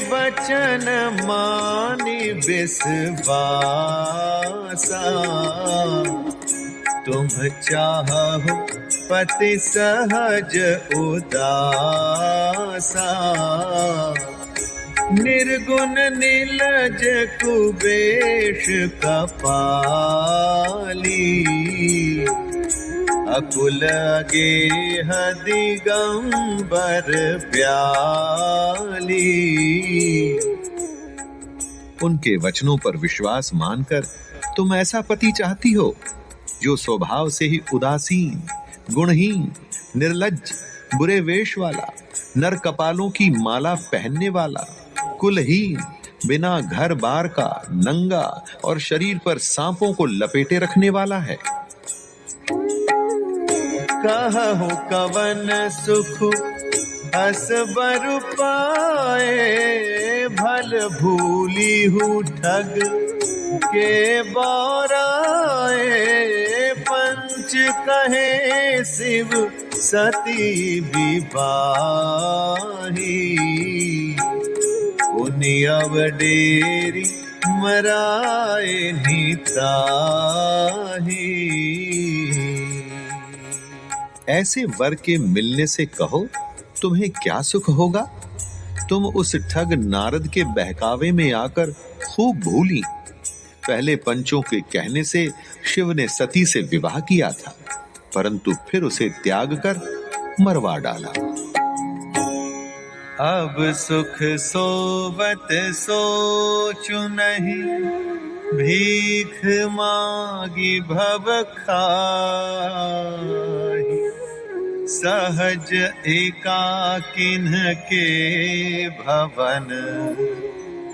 बचन मानि विश्वासा, तुम चाहो पति सहज उदासा। निर्गुण नीलज कुबेश कपाली, अकुल गेह दिगंबर ब्याली। उनके वचनों पर विश्वास मानकर तुम ऐसा पति चाहती हो जो स्वभाव से ही उदासीन, गुणहीन, निर्लज्ज, बुरे वेश वाला, नर कपालों की माला पहनने वाला, कुलहीन, बिना घर बार का, नंगा और शरीर पर सांपों को लपेटे रखने वाला है। कहु कवन सुख असबर पाए, भल भूली हूँ ठग के बौराए। पंच कहे शिव सती विवाही, पुनि अवडेरी मराए निताही। ऐसे वर के मिलने से कहो तुम्हें क्या सुख होगा। तुम उस ठग नारद के बहकावे में आकर खूब भूली। पहले पंचों के कहने से शिव ने सती से विवाह किया था, परंतु फिर उसे त्याग कर मरवा डाला। अब सुख सोवत सोचु नहीं, भीख मांगी भव खाहि। सहज एकाकिन के भवन,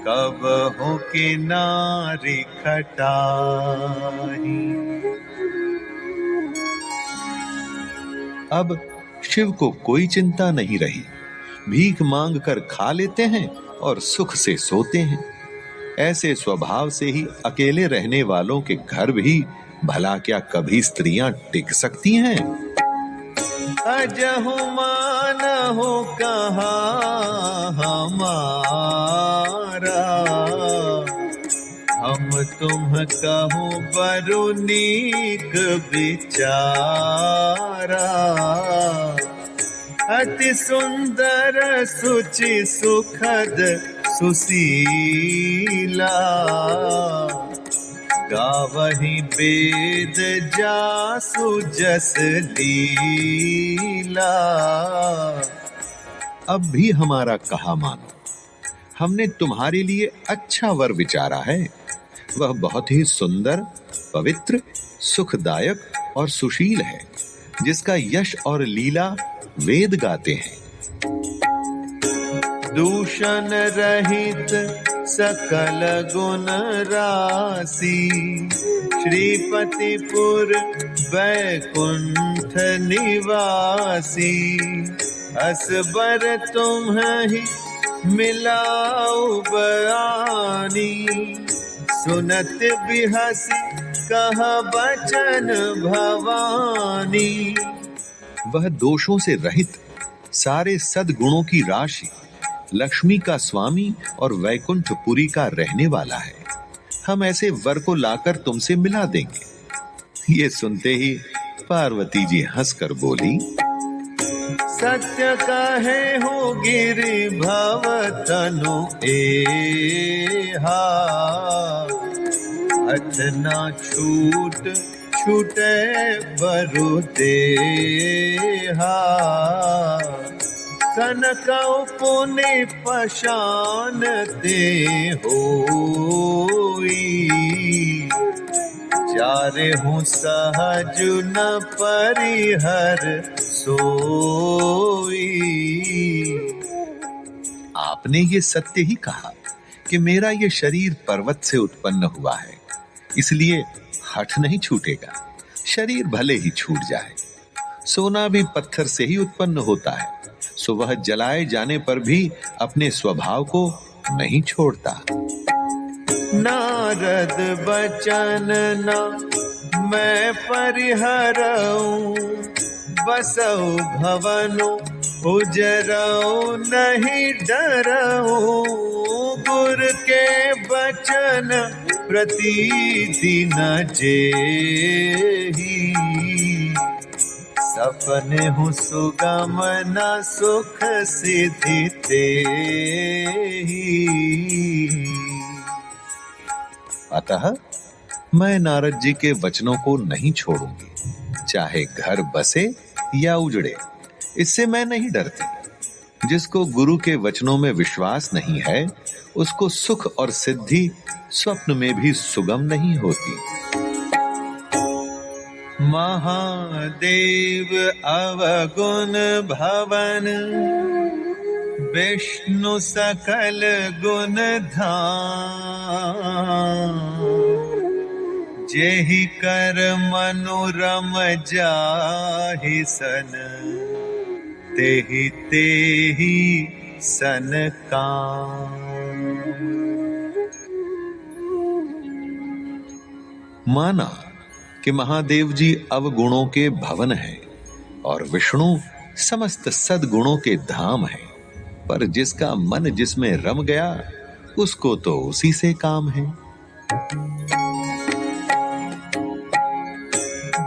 कब हो कि नारी खटाही। अब शिव को कोई चिंता नहीं रही। भीख मांग कर खा लेते हैं और सुख से सोते हैं। ऐसे स्वभाव से ही अकेले रहने वालों के घर भी भला क्या कभी स्त्रियां टिक सकती हैं? अजहु मानहु कहाँ हमारा, हम तुम कहूँ बरु नीक विचारा। अति सुंदर सुचि सुखद सुशीला, गावहि वेद जासु जस लीला। अब भी हमारा कहा मानो। हमने तुम्हारे लिए अच्छा वर विचारा है। वह बहुत ही सुंदर, पवित्र, सुखदायक और सुशील है, जिसका यश और लीला वेद गाते हैं। दूषण रहित सकल गुण राशि, श्रीपतिपुर वैकुंठ निवासी। असबर तुम्हि मिलाऊ बयानी, सुनत बिहसी कह बचन भवानी। वह दोषों से रहित, सारे सद्गुणों की राशि, लक्ष्मी का स्वामी और वैकुंठपुरी का रहने वाला है। हम ऐसे वर को लाकर तुमसे मिला देंगे। ये सुनते ही पार्वती जी हंसकर बोली, सत्य कहे हो गिरि भव तनु एहा, हठ ना छूट छूटे बरु देहा। कनकौ पुनि पशानते होई, चारे हूँ सहज न परिहर सोई। आपने ये सत्य ही कहा कि मेरा ये शरीर पर्वत से उत्पन्न हुआ है, इसलिए हठ नहीं छूटेगा। शरीर भले ही छूट जाए, सोना भी पत्थर से ही उत्पन्न होता है, सो वह जलाए जाने पर भी अपने स्वभाव को नहीं छोड़ता। नारद बचन न मैं परिहरऊं, बसऊ भवनु उजरऊ नहीं डरऊं। गुर के बचन प्रतीति न जेहि, सपने हूँ सुगम न सुख सिद्धि तेहि। अतः मैं नारद जी के वचनों को नहीं छोड़ूंगी, चाहे घर बसे या उजड़े, इससे मैं नहीं डरती। जिसको गुरु के वचनों में विश्वास नहीं है, उसको सुख और सिद्धि स्वप्न में भी सुगम नहीं होती। महादेव अवगुण भवन, विष्णु सकल गुण धाम, जेहि कर मनोरम जाहि सन, तेहि तेहि सन काम। माना कि महादेव जी अवगुणों के भवन हैं और विष्णु समस्त सद्गुणों के धाम हैं, पर जिसका मन जिसमें रम गया, उसको तो उसी से काम है।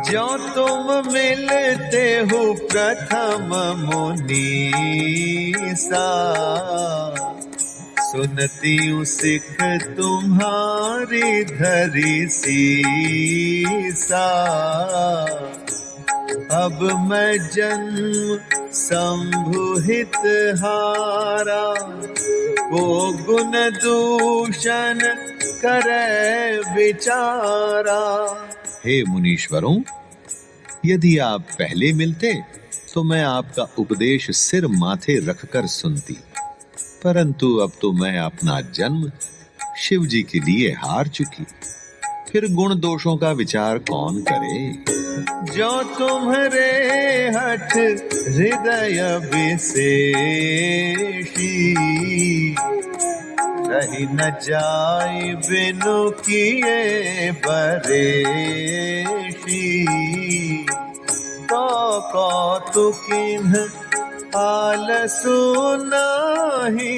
जो तुम मिलते हो प्रथम मुनीसा, सुनती हूँ सिख तुम्हारी धरी सीसा। अब मैं जन्म संभुहित हारा, वो गुण दूषण करे विचारा। हे मुनीश्वरों, यदि आप पहले मिलते तो मैं आपका उपदेश सिर माथे रखकर सुनती, परंतु अब तो मैं अपना जन्म शिव जी के लिए हार चुकी, फिर गुण दोषों का विचार कौन करे। जो तुम्हारे हठ हृदय विशेषी, रही न जाय बिनु किए बरेशी। तो कौतुकिन्ह आलसु नाही,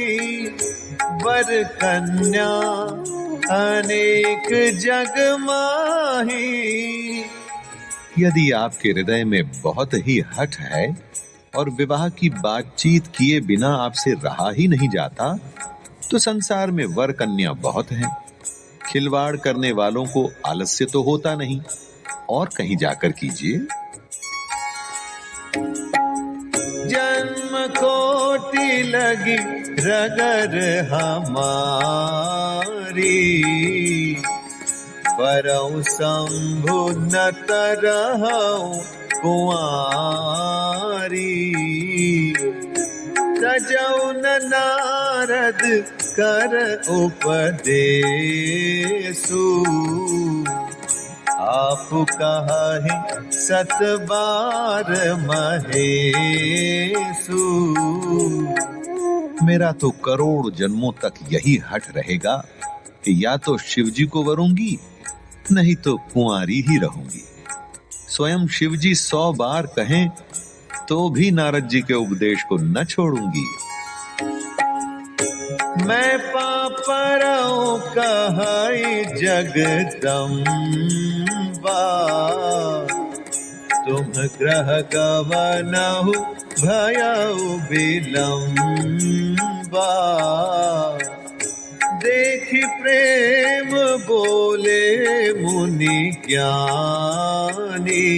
वर कन्या अनेक जग माही। यदि आपके हृदय में बहुत ही हठ है और विवाह की बातचीत किए बिना आपसे रहा ही नहीं जाता, तो संसार में वर कन्या बहुत हैं। खिलवाड़ करने वालों को आलस्य तो होता नहीं, और कहीं जाकर कीजिए। जन्म कोटि लगी रगर हमारी, परौ शंभु न तरहु कुंवारी। तजौ न नारद कर उपदेशु, आप कहि सत बार महेशु। मेरा तो करोड़ जन्मों तक यही हठ रहेगा कि या तो शिवजी को वरूंगी, नहीं तो कुंवारी ही रहूंगी। स्वयं शिवजी 100 बार कहें तो भी नारद जी के उपदेश को न छोड़ूंगी। मैं पापरौ कहै जगदम्बा, तुम ग्रह गवनहु भयउ विलम्बा। देखि प्रेम बोले मुनि ज्ञानी,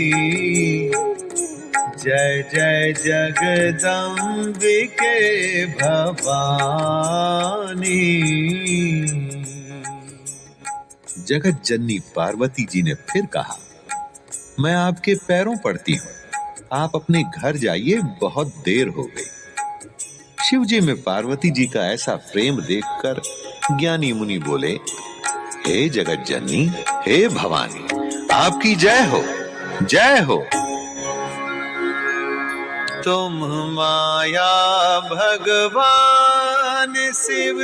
जय जय जगदम्बिके भवानी। जगत जननी पार्वती जी ने फिर कहा, मैं आपके पैरों पड़ती हूं, आप अपने घर जाइए, बहुत देर हो गई। शिव जी में पार्वती जी का ऐसा प्रेम देखकर ज्ञानी मुनि बोले, हे जगत जननी, हे भवानी, आपकी जय हो, जय हो। तुम माया भगवान शिव,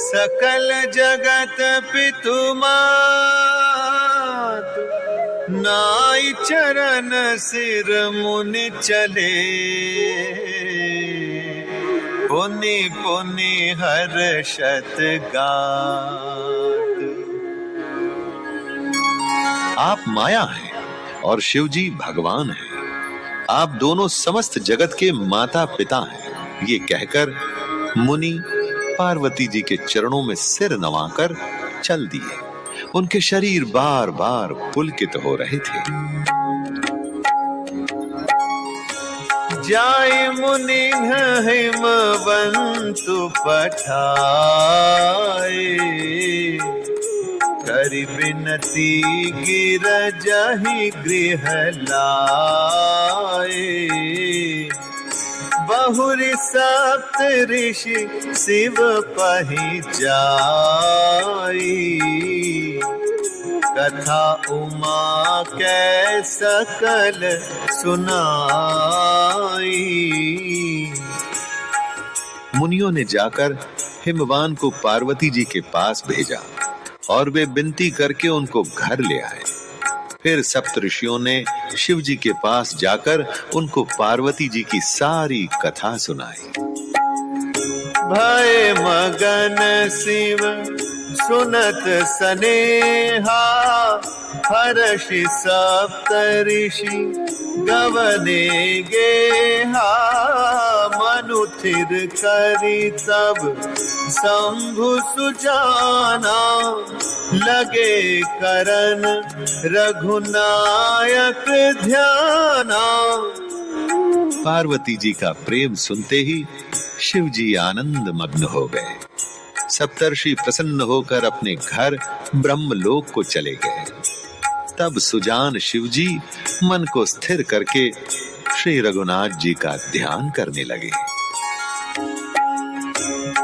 सकल जगत पितु मात। नाई चरण सिर मुनि चले, पुनि पुनि हर्षत गात। आप माया हैं और शिव जी भगवान हैं। आप दोनों समस्त जगत के माता पिता हैं। ये कहकर मुनि पार्वती जी के चरणों में सिर नवाकर चल दिए। उनके शरीर बार बार पुलकित हो रहे थे। जाय मुनि हिमवंतु पठाए, करि बिनती गिरजहि गृह लाए। बहुरि सप्त ऋषि शिव पहि जाई, कथा उमा कै सकल सुनाई। मुनियों ने जाकर हिमवान को पार्वती जी के पास भेजा और वे विनती करके उनको घर ले आए। फिर सप्त ऋषियों ने शिव जी के पास जाकर उनको पार्वती जी की सारी कथा सुनाई। भय मगन शिव सुनत सनेहा, हर्षि सप्त ऋषि गवने गेहा। मनु थिर करि तब शंभु सुजाना, लगे करन रघुनायक ध्याना। पार्वती जी का प्रेम सुनते ही शिव जी आनंद मग्न हो गए। सप्तर्षि प्रसन्न होकर अपने घर ब्रह्मलोक को चले गए। तब सुजान शिव जी मन को स्थिर करके श्री रघुनाथ जी का ध्यान करने लगे।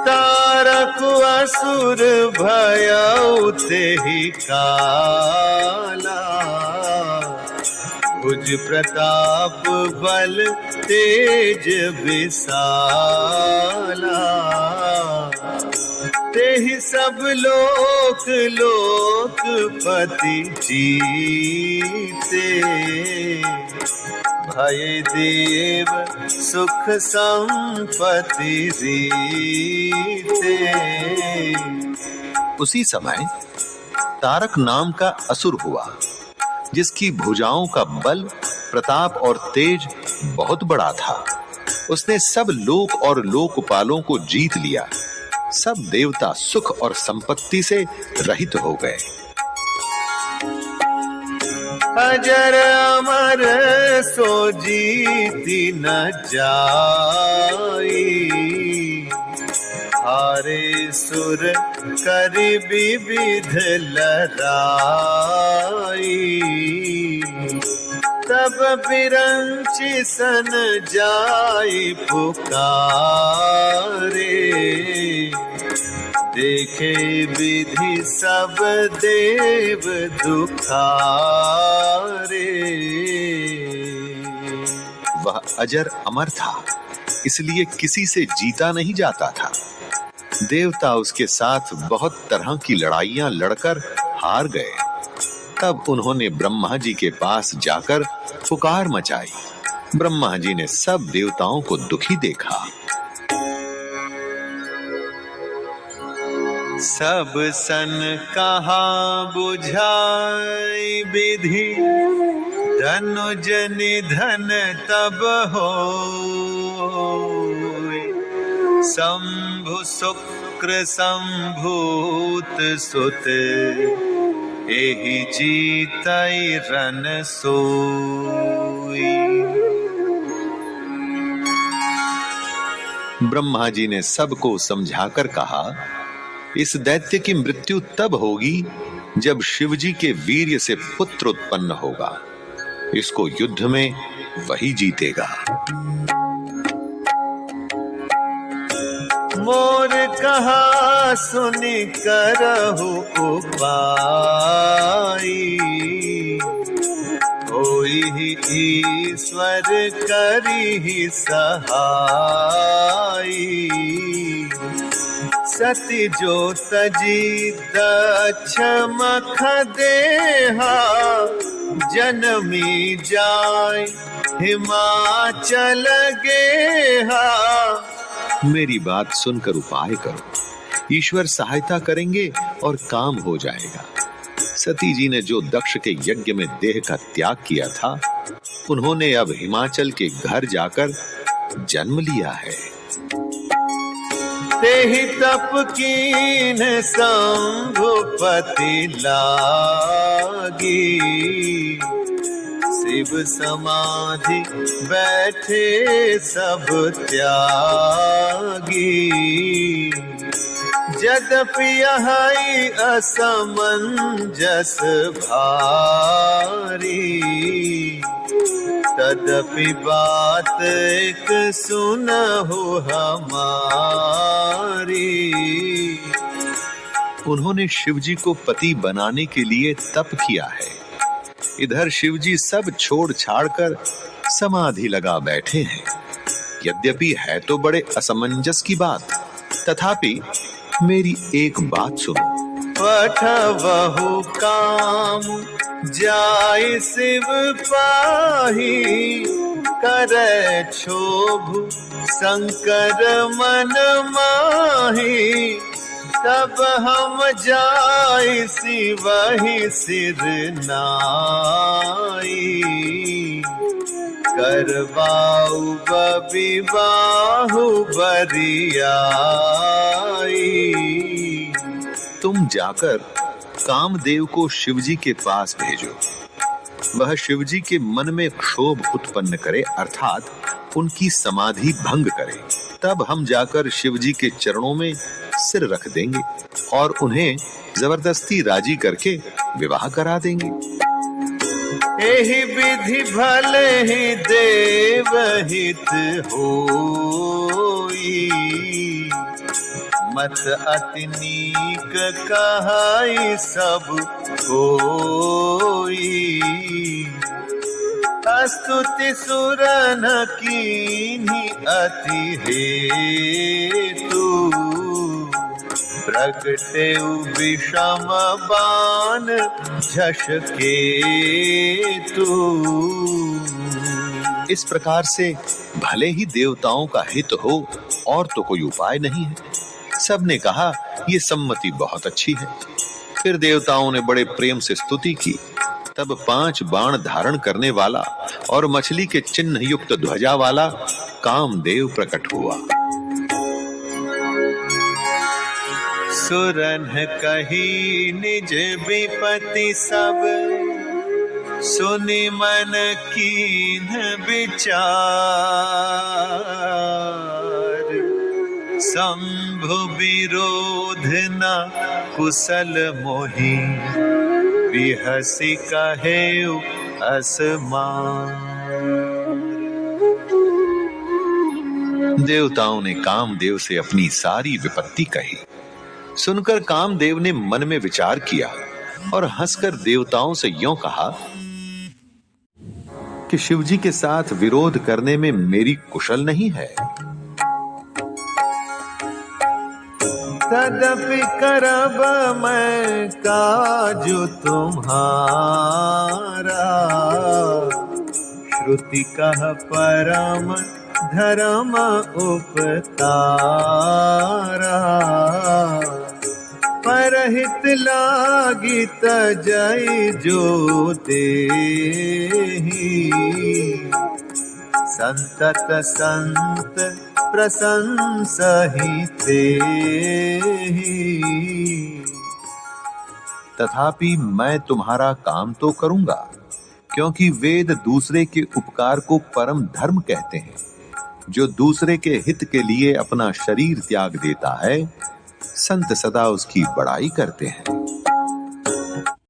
तारक असुर भयउ तेहि काला, भुज प्रताप बल तेज विशाला। तेहि सब लोक लोकपति जीते, भय देव सुख संपत्ति रीते। उसी समय तारक नाम का असुर हुआ, जिसकी भुजाओं का बल, प्रताप और तेज बहुत बड़ा था। उसने सब लोक और लोकपालों को जीत लिया। सब देवता सुख और संपत्ति से रहित हो गए। अजर अमर सो जीति न जाई, हारे सुर करि विविध लड़ाई। तब बिरंचि सन जाई पुकारे, देखे विधि सब देव दुखारे। वह अजर अमर था, इसलिए किसी से जीता नहीं जाता था। देवता उसके साथ बहुत तरह की लड़ाइयां लड़कर हार गए। तब उन्होंने ब्रह्मा जी के पास जाकर पुकार मचाई। ब्रह्मा जी ने सब देवताओं को दुखी देखा। सब सन कहा बुझाई विधि, धनुज निधन तब होय। शंभु शुक्र संभूत सुत, एहि जीतै रन सोई। ब्रह्मा जी ने सबको समझाकर कहा, इस दैत्य की मृत्यु तब होगी जब शिवजी के वीर्य से पुत्र उत्पन्न होगा। इसको युद्ध में वही जीतेगा। मोर कहा सुनि करहु उपाय, होई ईश्वर करिहि सहाय। सती जो तजी दक्ष मख देहा, जनमी जाय हिमाचल गेहा। मेरी बात सुनकर उपाय करो, ईश्वर सहायता करेंगे और काम हो जाएगा। सती जी ने जो दक्ष के यज्ञ में देह का त्याग किया था, उन्होंने अब हिमाचल के घर जाकर जन्म लिया है। तेहि तप कीन शंभुपति लागी, शिव समाधि बैठे सब त्यागी। यद्यपि यही असमंजस भारी, तदपि बात एक सुनहु हमारी। उन्होंने शिवजी को पति बनाने के लिए तप किया है। इधर शिवजी सब छोड़ छाड़ कर समाधि लगा बैठे हैं। यद्यपि है तो बड़े असमंजस की बात, तथापि मेरी एक बात सुनो। पठवहु काम जाय शिव पाही, करे क्षोभ शंकर मन माही। तब हम जाय शिवहि सिर नाई, करवाऊ विवाहु बरियाई। तुम जाकर कामदेव को शिवजी के पास भेजो। वह शिवजी के मन में क्षोभ उत्पन्न करे, अर्थात उनकी समाधि भंग करे। तब हम जाकर शिवजी के चरणों में सिर रख देंगे और उन्हें जबरदस्ती राजी करके विवाह करा देंगे। एहि विधि भले ही देवहित होई, मत अति नीक कहाई सब कोई। स्तुति सुरन कीन्ही अति हेतु, प्रगटे विषम बाण झषके तू। इस प्रकार से भले ही देवताओं का हित हो और तो कोई उपाय नहीं है। सबने कहा ये सम्मति बहुत अच्छी है। फिर देवताओं ने बड़े प्रेम से स्तुति की। तब 5 बाण धारण करने वाला और मछली के चिन्ह युक्त ध्वजा वाला कामदेव प्रकट हुआ। सुरन कही निज विपत्ति सब, सुनि मन कीन विचार। शंभु विरोध न कुशल मोहि, बिहसी कहेउ असमान। देवताओं ने कामदेव से अपनी सारी विपत्ति कही। सुनकर कामदेव ने मन में विचार किया और हंसकर देवताओं से यूं कहा कि शिवजी के साथ विरोध करने में मेरी कुशल नहीं है। तदपि करब मैं काजु तुम्हारा, श्रुति कह परम धर्म उपतारा। परहित लागी तजय जो देहि, संतत संत प्रशंसहि तेहि। तथापि मैं तुम्हारा काम तो करूंगा, क्योंकि वेद दूसरे के उपकार को परम धर्म कहते हैं। जो दूसरे के हित के लिए अपना शरीर त्याग देता है, संत सदा उसकी बड़ाई करते हैं।